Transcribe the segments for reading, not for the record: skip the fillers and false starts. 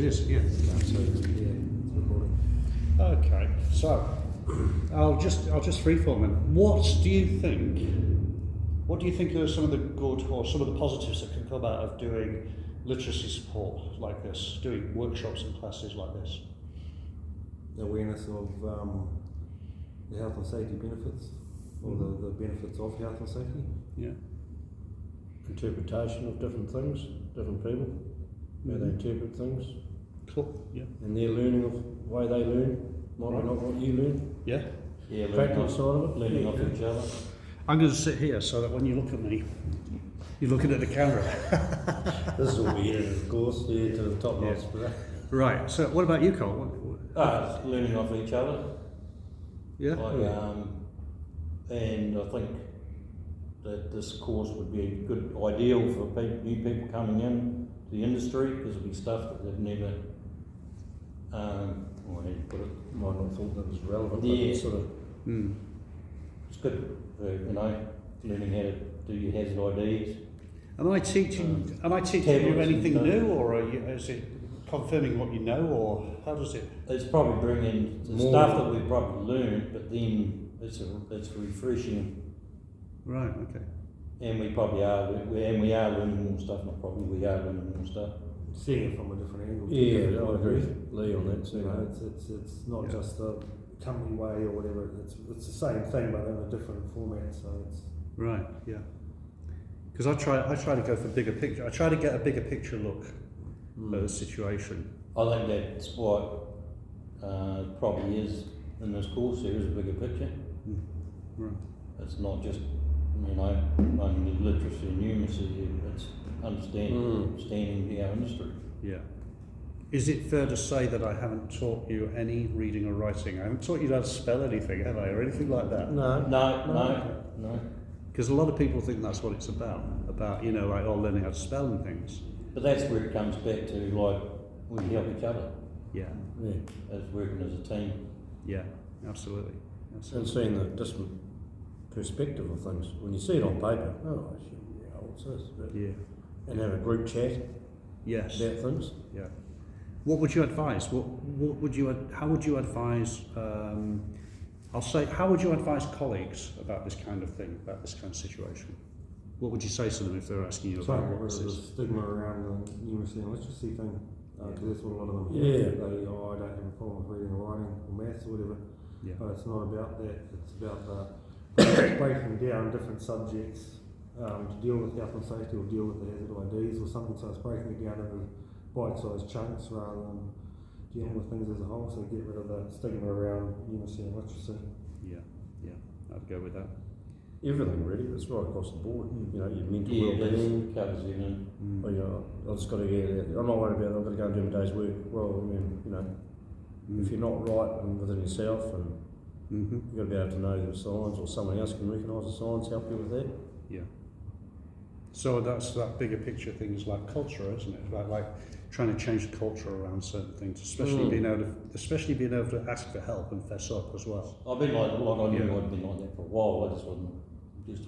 is, yeah. So yeah, it's recording. Okay, so I'll just freeform then. What do you think are some of the good or some of the positives that can come out of doing literacy support like this, doing workshops and classes like this? The awareness of the health and safety benefits, or the benefits of health and safety. Yeah. Interpretation of different things, different people, how they interpret things, Cool. Yeah. and their learning of the way they learn might be not what you learn. Yeah. Yeah, Practical side of it. learning off each other. I'm going to sit here so that when you look at me, you're looking at the camera. This is all weird, of course, yeah, to the top notch. Right. So what about you, Cole? Learning off each other. Yeah. And I think that this course would be a good ideal for new people coming in to the industry, because it'll be stuff that they've never, I need to put it, Might not thought that was relevant, Yeah. but it's sort of it's good for, learning how to do your hazard IDs. Am I teaching you tablets anything and new, or is it confirming what you know, or how does it? It's probably bringing the More. stuff that we've probably learned, but then it's refreshing. Right. Okay. And we probably are, we are learning more stuff, we are learning more stuff. Seeing it from a different angle. yeah, I agree with Lee on that. You know, it's not just the company way or whatever. It's the same thing, but in a different format. So it's Right. Yeah. Because I try to go for bigger picture. I try to get a bigger picture look at the situation. I think that's what probably is in this course. There is a bigger picture. Right. It's not just, only literacy and numeracy, it's understanding our industry. Yeah. Is it fair to say that I haven't taught you any reading or writing? I haven't taught you how to spell anything, have I, or anything like that? No. Because a lot of people think that's what it's about, learning how to spell and things. But that's where it comes back to, we help each other Yeah. as working as a team. Yeah. Absolutely. And seeing the different perspective of things. When you see it on paper, oh shit, yeah, what's this? But, Yeah. and have a group chat Yes. about things. Yeah. What would you advise? How would you advise? How would you advise colleagues about this kind of thing, about this kind of situation? What would you say to them if they're asking you trying to about get what rid this of the is? stigma around the numeracy and literacy thing, because that's what a lot of them have. Yeah. They, I don't have a problem with reading or writing or maths or whatever. Yeah. But it's not about that. It's about breaking down different subjects to deal with health and safety or deal with the hazard IDs or something. So it's breaking it down into bite-sized chunks rather than dealing with things as a whole. So get rid of the stigma around numeracy and literacy. Yeah. I'd go with that. Everything really, it's right across the board. Your mental Yeah, well-being. it covers everything. I just got to I'm not worried about it, I've got to go and do my day's work. Well, if you're not right within yourself, and you've got to be able to know the signs, or someone else can recognise the signs, help you with that. Yeah. So that's that bigger picture things like culture, isn't it? Like trying to change the culture around certain things, especially being able to ask for help and fess up as well. I've been I knew I'd been like that for a while. I just wasn't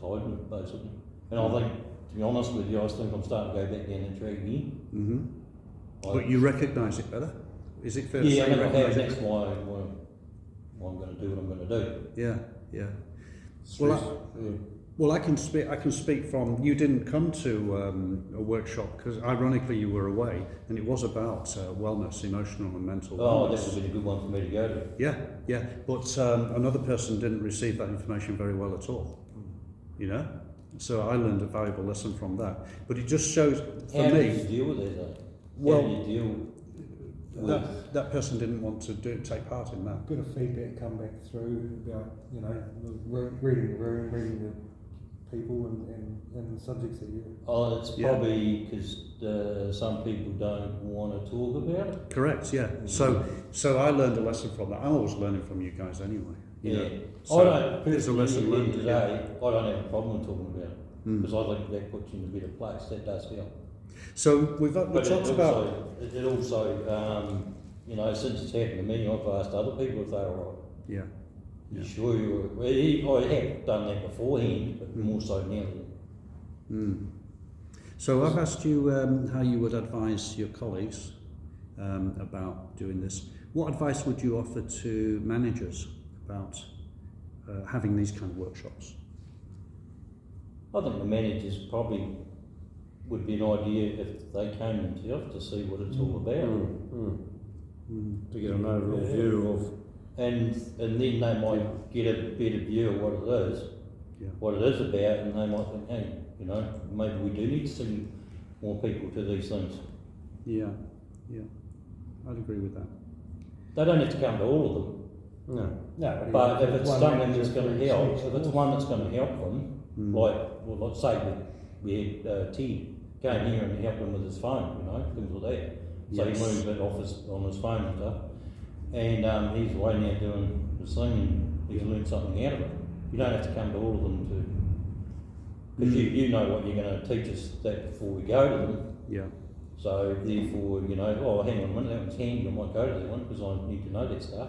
hiding it, basically. And I think, to be honest with you, I think I'm starting to go back down that track again. But you recognise it better? Is it fair to say Yeah, you recognise that's it? why I'm going to do what I'm going to do. Yeah. Stress. Well, I can speak from, you didn't come to a workshop because ironically you were away, and it was about wellness, emotional and mental Oh, wellness. that would be a good one for me to go to. Yeah, but another person didn't receive that information very well at all, so I learned a valuable lesson from that. But it just shows, for How me, do you deal with it though? Well, how do you deal with that person didn't want to take part in that. Bit of feedback come back through about reading the room, reading the people and the subjects that you. Oh, it's probably because some people don't want to talk about it. Correct, yeah. So I learned a lesson from that. I'm always learning from you guys anyway. So it's a lesson learned. Today, I don't have a problem with talking about it because I think that puts you in a better place. That does help. So we talked about. It also, since it's happened to me, I've asked other people if they were right. Yeah. You sure you were? I have done that beforehand, but more so now. So I've asked you how you would advise your colleagues about doing this. What advice would you offer to managers about having these kind of workshops? I think the managers probably would be an idea if they came themselves to see what it's all about. To get an overall view of. And then they might get a better view of what it is, what it is about, and they might think, hey, you know, maybe we do need to send more people to these things. Yeah, I'd agree with that. They don't have to come to all of them. No. But if it's something that's going to help, if it's one that's going to help them, like, well, let's say we had Ted came here and helped him with his phone, you know, things like that. So he moved it off on his phone and stuff. And he's away now doing his thing and he's learned something out of it. You don't have to come to all of them to, because you know what you're going to teach us that before we go to them. Yeah. So therefore, you know, oh, hang on a minute, that one's handy, I might go to that one because I need to know that stuff.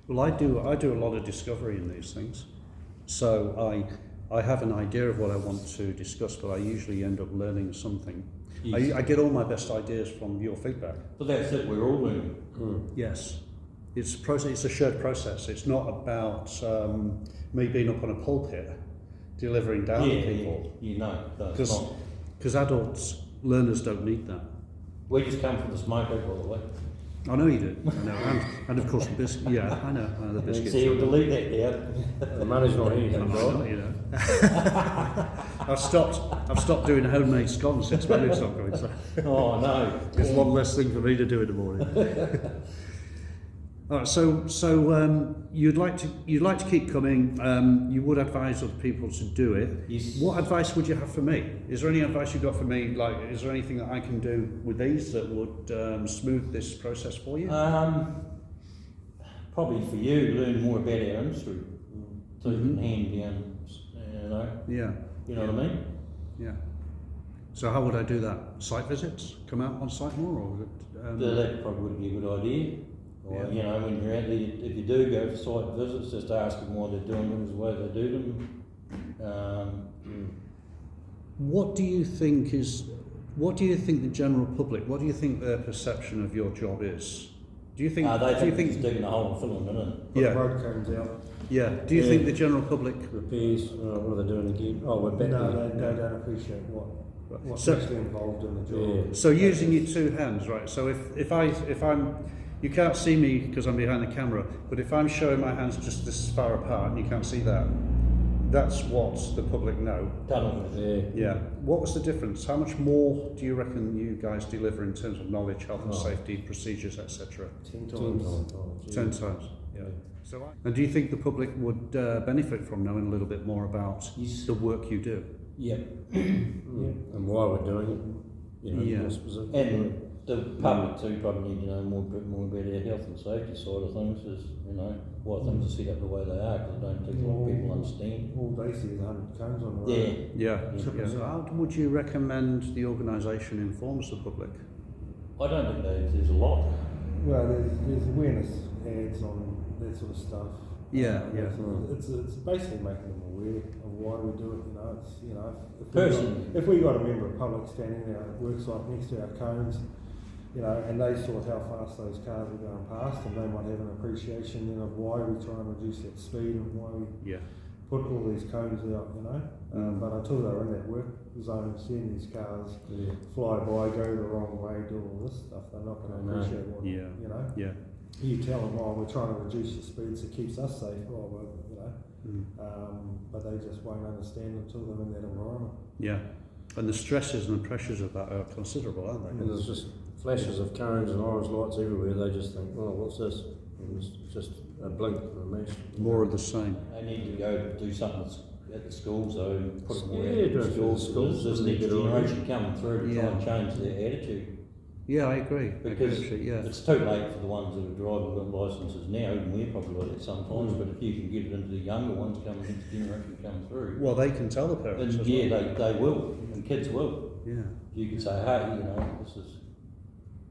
Well, I do a lot of discovery in these things. So I have an idea of what I want to discuss, but I usually end up learning something. Yes. I get all my best ideas from your feedback. But that's it, we're all learning. Yes. It's a process. It's a shared process. It's not about me being up on a pulpit delivering down to people. Because adults, learners don't need that. We just come from the smoke, by the way. I know you do. I know. And of course the biscuit. Yeah, I know the biscuits. So you'll delete that now. The money's not here, I thank know, God. you know. I've stopped doing homemade scones since Manu's not going. So Oh no. it's one less thing for me to do in the morning. All right, so you'd like to keep coming. You would advise other people to do it. Yes. What advice would you have for me? Is there any advice you got for me? Like, is there anything that I can do with these that would smooth this process for you? Probably for you, learn more about our industry. So you can hand down, you know. Yeah. You know what I mean? Yeah. So how would I do that? Site visits? Come out on site more, or would it, That probably would be a good idea. Or, Yeah. you know, when you're out there, if you do go for site visits, just ask them why they're doing them the way they do them. What do you think the general public? What do you think their perception of your job is? Do you think? They do you think it's think? digging a hole and filling it in. Put Yeah. the road cones out. Yeah. Do you Yeah. think the general public? Repairs, what are they doing again? Oh, we're back No, there. they don't appreciate what's So- actually involved in the job. Yeah. So using your two hands, right? So if I'm, you can't see me because I'm behind the camera, but if I'm showing my hands just this far apart and you can't see that, that's what the public know. Tunnel vision. Yeah. Yeah. What was the difference? How much more do you reckon you guys deliver in terms of knowledge, health and Oh. safety, procedures, etc.? 10 10 times. times. 10 times. Yeah. So, and do you think the public would benefit from knowing a little bit more about Yes. the work you do? Yep. And why we're doing it, you know, Yeah. more specific. And the public too probably need to know bit more about our health and safety side of things, is, you know, why things are set up the way they are, because I don't think a lot of people understand. All they see is 100 cones on the road. Yeah. Yeah. Triple Yeah. zero. How would you recommend the organisation informs the public? I don't think there's a lot. Well, there's awareness ads on that sort of stuff. Yeah, yeah. It's basically making them aware of why we do it. You know, it's, you know, Personally. if we got a member of public standing in our work site next to our cones, you know, and they saw how fast those cars were going past, and they might have an appreciation then of why we try and reduce that speed and why we Yeah. put all these cones out, you know. But until they're in that work zone, seeing these cars Yeah. fly by, go the wrong way, do all this stuff, they're not going to I know. appreciate what, Yeah. you know. Yeah. You tell them, oh, we're trying to reduce the speed so it keeps us safe, oh, well, you know. But they just won't understand until they're in that environment. Yeah. And the stresses and the pressures of that are considerable, aren't they? And there's just flashes of cones and orange lights everywhere. They just think, oh, what's this? And it's just a blink of a mesh. More of the same. They need to go do something at the schools, though, put it more Yeah, out do at it the for the schools. schools, There's and next get it on. generation coming through to try Yeah. and change their attitude. Yeah, I agree. Because yeah. it's too late for the ones that are driving with licences now, and we're probably like that sometimes, but if you can get it into the younger ones coming, next generation coming through, Well, they can tell the parents and as yeah, well. they will, and kids will. Yeah. You can say, hey, you know, this is,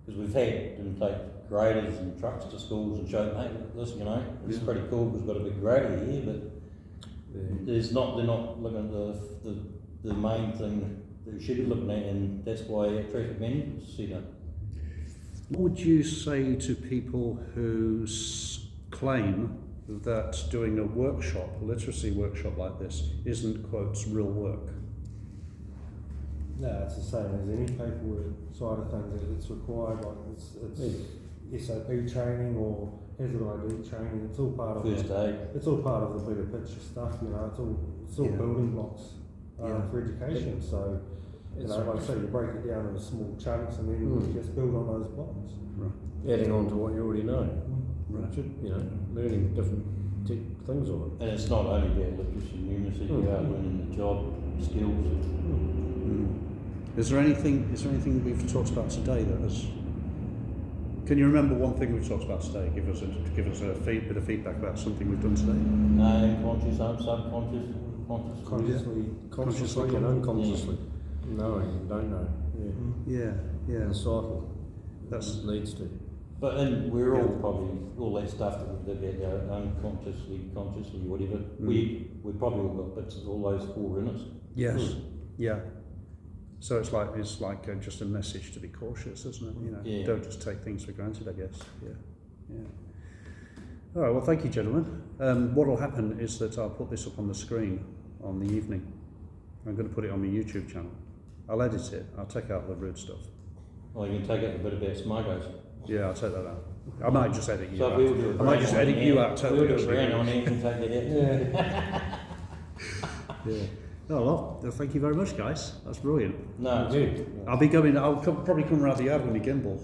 because we've had them take graders and trucks to schools and show them, hey, look, this, you know, it's Yeah. pretty cool, we've got a big grader here, but Yeah. they're not looking at the main thing that you should be looking at, and that's why our traffic management is set up. What would you say to people who claim that doing a workshop, a literacy workshop like this, isn't, quotes, real work? No, it's the same as any paperwork side of things. It's required, like it's SOP training or hazard ID training. It's all part of First aid. It's all part of the bigger picture stuff. You know, it's all Yeah. building blocks Yeah. for education. So, you know, like I say, you break it down into small chunks and then you just build on those blocks. Right. Adding on to what you already know. Right. You know, learning different things of it. And it's not only about literacy and numeracy, you are learning the job, skills. Is there anything we've talked about today that has? Can you remember one thing we've talked about today? Give us a bit of feedback about something we've done today. Conscious, subconscious, conscious. Consciously and unconsciously. Knowing and don't know. Yeah, yeah. The cycle. That's leads to. But then we're all probably, all that stuff that unconsciously, consciously, whatever, we probably all got bits of all those four in us. yes, yeah. So it's like just a message to be cautious, isn't it? You know, Yeah. don't just take things for granted, I guess. Yeah, yeah. All right. Well, thank you, gentlemen. What will happen is that I'll put this up on the screen on the evening. I'm going to put it on my YouTube channel. I'll edit it. I'll take out the rude stuff. Or you can take out the bit about smugglers. Yeah, I'll take that out. I might just edit you So out. we'll do it. I might just edit you out totally. We'll do it round on it and take it out. Yeah. Oh well, thank you very much, guys. That's brilliant. No, I'll be going. Probably come around the yard with my gimbal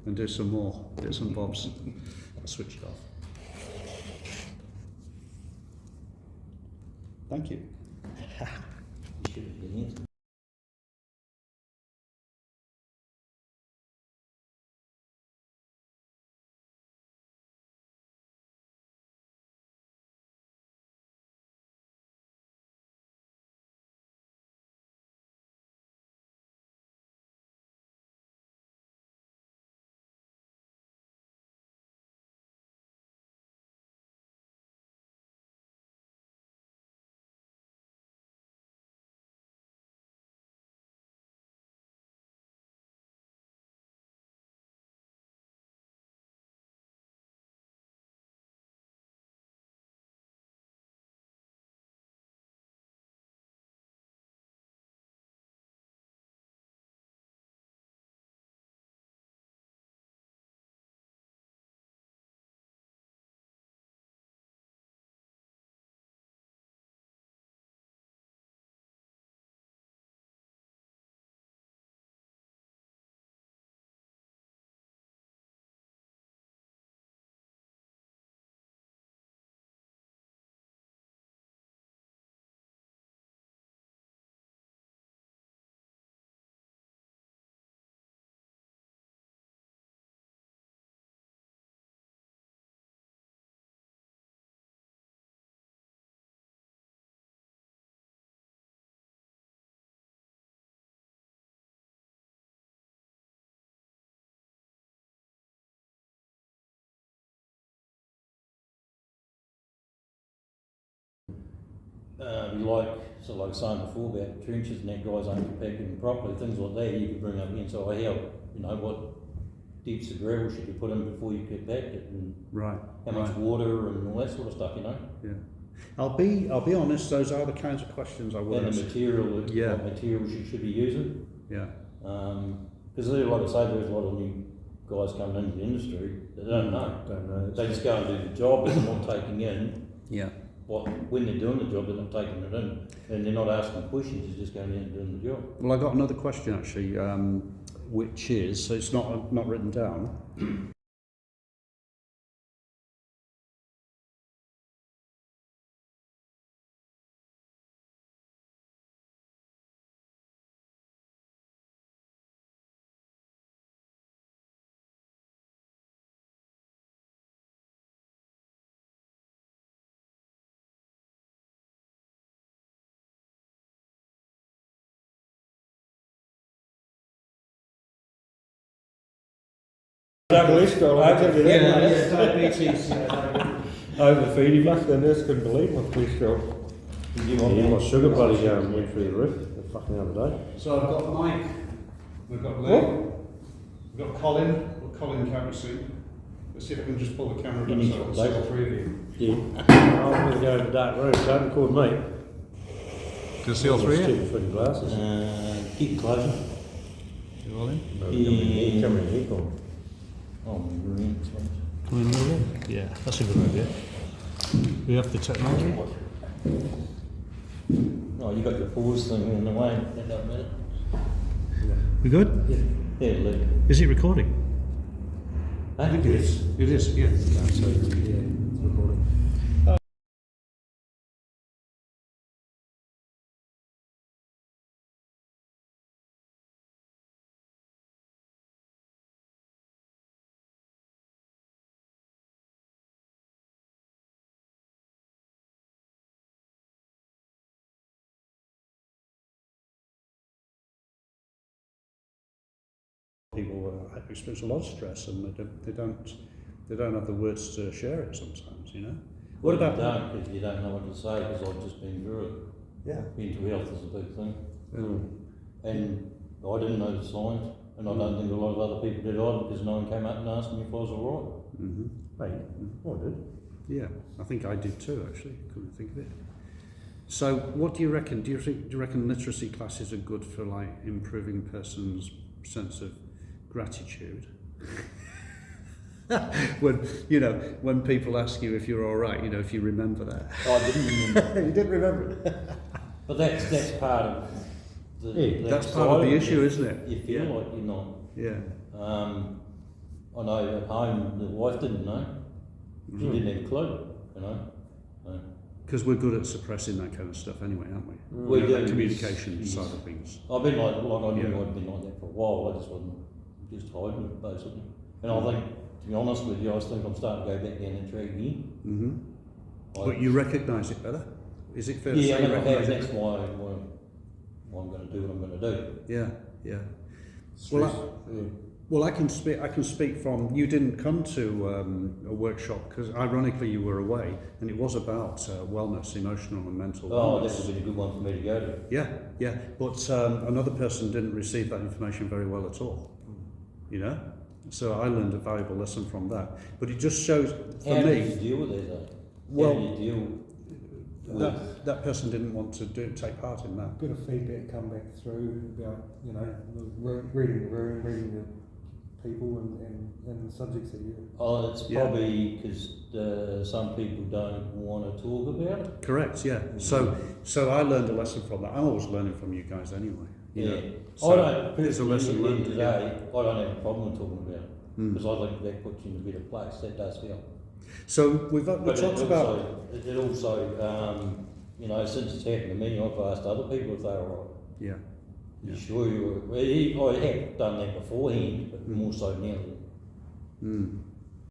and do some more bits and bobs. I'll switch it off. Thank you. you should have been here. Like saying before about trenches and that guys aren't compacted them properly, things like that you could bring up against, oh hell, you know, what depths of gravel should you put in before you compact it, and Right. how much water and all that sort of stuff, you know. Yeah. I'll be honest. Those are the kinds of questions I would And ask. the material, Yeah. what materials you should be using. Yeah. Because like I say, there's a lot of new guys coming into the industry that don't know. They just go and do the job, but they're not taking in Yeah. when they're doing the job, they're not taking it in, and they're not asking questions. They're just going in and doing the job. Well, I got another question actually, which is, so it's not written down. Cholesterol, I tell you that. Diabetes. Overfeed him, the nurse couldn't believe my cholesterol. Yeah, my sugar buddy went through the roof the fucking other day. So I've got Mike, we've got Leigh, we've We've got Colin. Well, Colin can't be seen. Let's see if I can just pull the camera You back need so I can to see take all three of you. Yeah. I'm going to go to the dark room. Don't record me. Can you see all three of you? Stupid freaking glasses. Keep closing. You all in? Yeah. Come in here, Colin. Oh, brilliant. Come in a little bit? Yeah, that's a good idea. We have the technology. Oh, you got your pause thing in the way. That don't matter. We good? Yeah, look. Is it recording? Huh? I think it is. It is, yeah. Yeah, it's recording. People experience a lot of stress and they don't have the words to share it sometimes, you know. What Well, about you don't, because you don't know what to say, because I've just been through it. Yeah. Mental health is a big thing. Mm. And I didn't know the signs, and I don't think a lot of other people did either, because no one came up and asked me if I was alright. Mm-hmm. Hey, I did. Yeah, I think I did too. Actually, couldn't think of it. So, what do you reckon? Do you reckon literacy classes are good for like improving a person's sense of gratitude? when people ask you if you're all right, if you remember that. I didn't remember. You didn't remember it. But that's part of the... Yeah, that's part of the issue, isn't it? You feel like you're not. Yeah. I know at home the wife didn't know. She didn't have a clue, Because we're good at suppressing that kind of stuff anyway, aren't we? We do. The communication Yes. side of things. I've been like I knew Yeah. I'd been like that for a while. I just wasn't just hiding it basically. And I think, to be honest with you, I think I'm starting to go back down that track again. Mm-hmm. I- But you recognise it better. Is it fair to Yeah, I say you never have. recognise That's it? why I'm going to do what I'm going to do. Yeah, yeah. Stress. Well, I can speak from. You didn't come to a workshop because, ironically, you were away, and it was about wellness, emotional and mental Oh, wellness. that would be a good one for me to go to. Yeah, yeah. But another person didn't receive that information very well at all. You know, so I learned a valuable lesson from that. But it just shows for How do me. you deal with that though? Well, How do you deal with that person didn't want to take part in that. Bit of feedback come back through about, reading the room, reading the people and the subjects that you... Oh, it's Yeah. probably because some people don't want to talk about it. Correct. Yeah. So I learned a lesson from that. I'm always learning from you guys anyway. You know. I don't, There's a lesson learned. today, I don't have a problem talking about it, Mm. because I think that puts you in a better place, that does help. So we But talked about. it also, since it's happened to me, I've asked other people if they're alright. Yeah. You Yeah. sure you were, I have done that beforehand, but more so now. Mm.